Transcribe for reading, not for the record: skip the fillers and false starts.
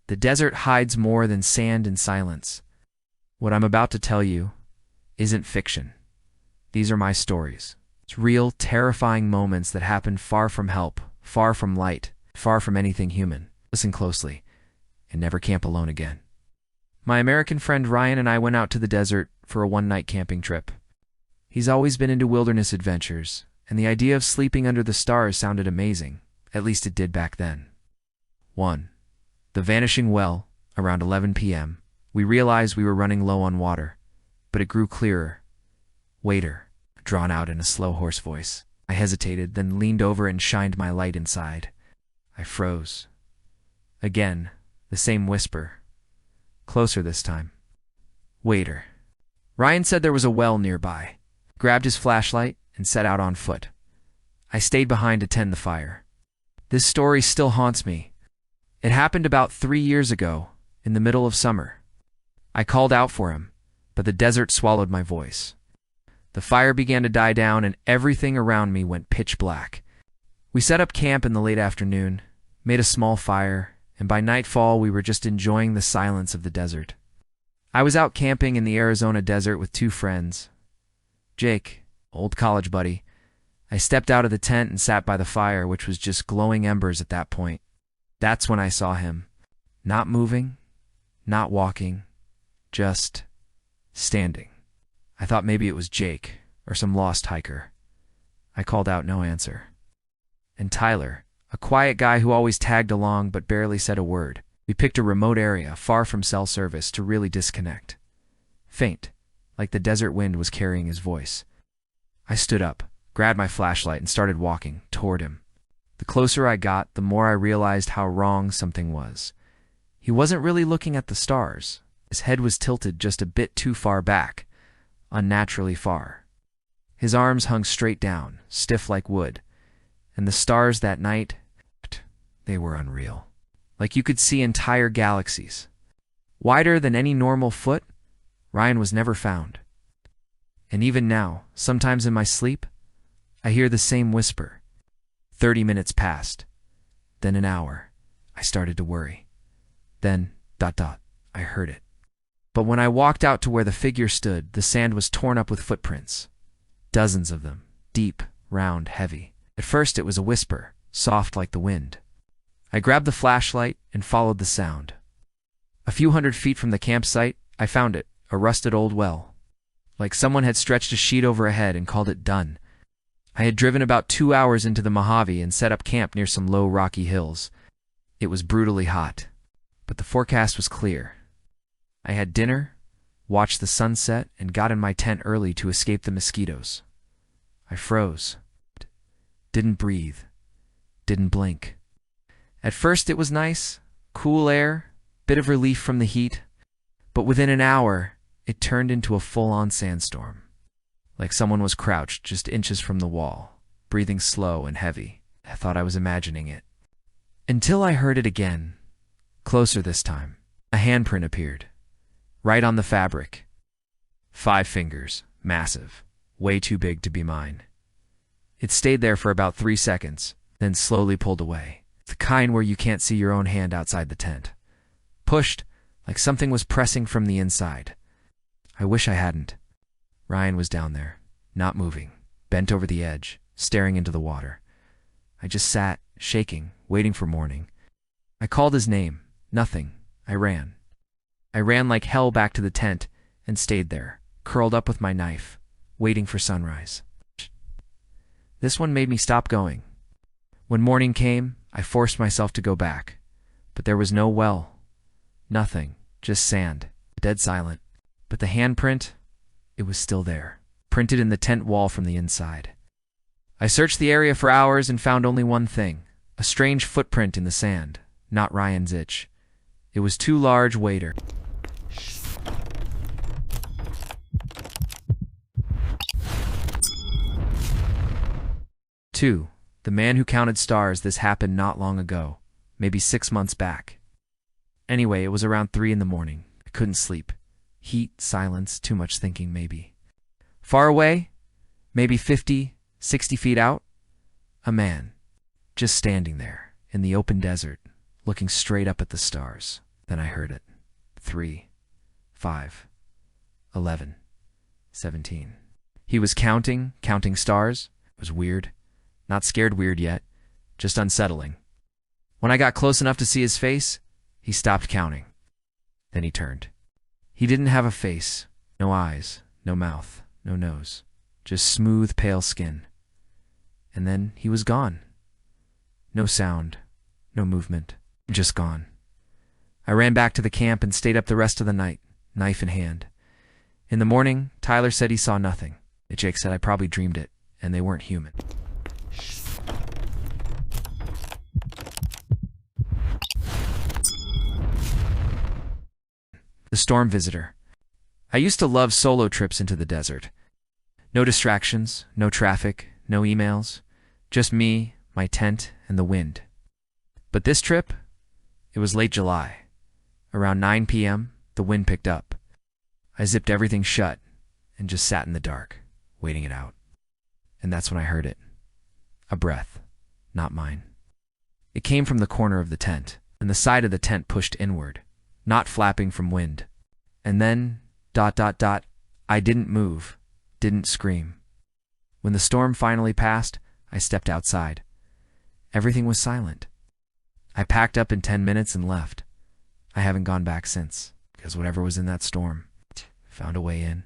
The desert hides more than sand and silence. What I'm about to tell you isn't fiction. These are my stories. It's real, terrifying moments that happen far from help, far from light, far from anything human. Listen closely, and never camp alone again. My American friend Ryan and I went out to the desert for a one-night camping trip. He's always been into wilderness adventures, and the idea of sleeping under the stars sounded amazing. At least it did back then. 1. The vanishing well, around 11 p.m. We realized we were running low on water, but it grew clearer. Waiter, drawn out in a slow, hoarse voice. I hesitated, then leaned over and shined my light inside. I froze. Again, the same whisper. Closer this time. Waiter. Ryan said there was a well nearby, grabbed his flashlight, and set out on foot. I stayed behind to tend the fire. This story still haunts me. It happened about 3 years ago, in the middle of summer. I called out for him, but the desert swallowed my voice. The fire began to die down and everything around me went pitch black. We set up camp in the late afternoon, made a small fire, and by nightfall we were just enjoying the silence of the desert. I was out camping in the Arizona desert with 2 friends. Jake, old college buddy. I stepped out of the tent and sat by the fire, which was just glowing embers at that point. That's when I saw him. Not moving, not walking, just standing. I thought maybe it was Jake or some lost hiker. I called out, no answer. And Tyler, a quiet guy who always tagged along but barely said a word. We picked a remote area far from cell service to really disconnect. Faint, like the desert wind was carrying his voice. I stood up, grabbed my flashlight, and started walking toward him. The closer I got, the more I realized how wrong something was. He wasn't really looking at the stars. His head was tilted just a bit too far back, unnaturally far. His arms hung straight down, stiff like wood, and the stars that night, they were unreal. Like you could see entire galaxies. Wider than any normal foot, Ryan was never found. And even now, sometimes in my sleep, I hear the same whisper. 30 minutes passed. Then an hour. I started to worry. Then, I heard it. But when I walked out to where the figure stood, the sand was torn up with footprints. Dozens of them, deep, round, heavy. At first it was a whisper, soft like the wind. I grabbed the flashlight and followed the sound. A few hundred feet from the campsite, I found it, a rusted old well. Like someone had stretched a sheet over a head and called it done. I had driven about 2 hours into the Mojave and set up camp near some low rocky hills. It was brutally hot, but the forecast was clear. I had dinner, watched the sunset, and got in my tent early to escape the mosquitoes. I froze. Didn't breathe. Didn't blink. At first it was nice, cool air, bit of relief from the heat, but within an hour it turned into a full-on sandstorm. Like someone was crouched just inches from the wall, breathing slow and heavy. I thought I was imagining it. Until I heard it again, closer this time. A handprint appeared, right on the fabric. 5 fingers, massive, way too big to be mine. It stayed there for about 3 seconds, then slowly pulled away. The kind where you can't see your own hand outside the tent. Pushed, like something was pressing from the inside. I wish I hadn't. Ryan was down there, not moving, bent over the edge, staring into the water. I just sat, shaking, waiting for morning. I called his name. Nothing. I ran. I ran like hell back to the tent and stayed there, curled up with my knife, waiting for sunrise. This one made me stop going. When morning came, I forced myself to go back, but there was no well. Nothing, just sand, dead silent. But the handprint, it was still there, printed in the tent wall from the inside. I searched the area for hours and found only one thing, a strange footprint in the sand, not Ryan's itch. It was too large, waiter. Two, the man who counted stars. This happened not long ago, maybe 6 months back. Anyway, it was around 3 in the morning. I couldn't sleep. Heat, silence, too much thinking maybe. Far away, maybe 50, 60 feet out, a man, just standing there in the open desert, looking straight up at the stars. Then I heard it. 3, 5, 11, 17. He was counting stars. It was weird. Not scared weird yet, just unsettling. When I got close enough to see his face, he stopped counting. Then he turned. He didn't have a face, no eyes, no mouth, no nose, just smooth, pale skin. And then he was gone. No sound, no movement, just gone. I ran back to the camp and stayed up the rest of the night, knife in hand. In the morning, Tyler said he saw nothing. Jake said I probably dreamed it, and they weren't human. The storm visitor. I used to love solo trips into the desert. No distractions, no traffic, no emails, just me, my tent, and the wind. But this trip, it was late July. Around 9 p.m., the wind picked up. I zipped everything shut and just sat in the dark, waiting it out. And that's when I heard it. A breath, not mine. It came from the corner of the tent, and the side of the tent pushed inward, not flapping from wind. And then, ... I didn't move, didn't scream. When the storm finally passed, I stepped outside. Everything was silent. I packed up in 10 minutes and left. I haven't gone back since, because whatever was in that storm found a way in.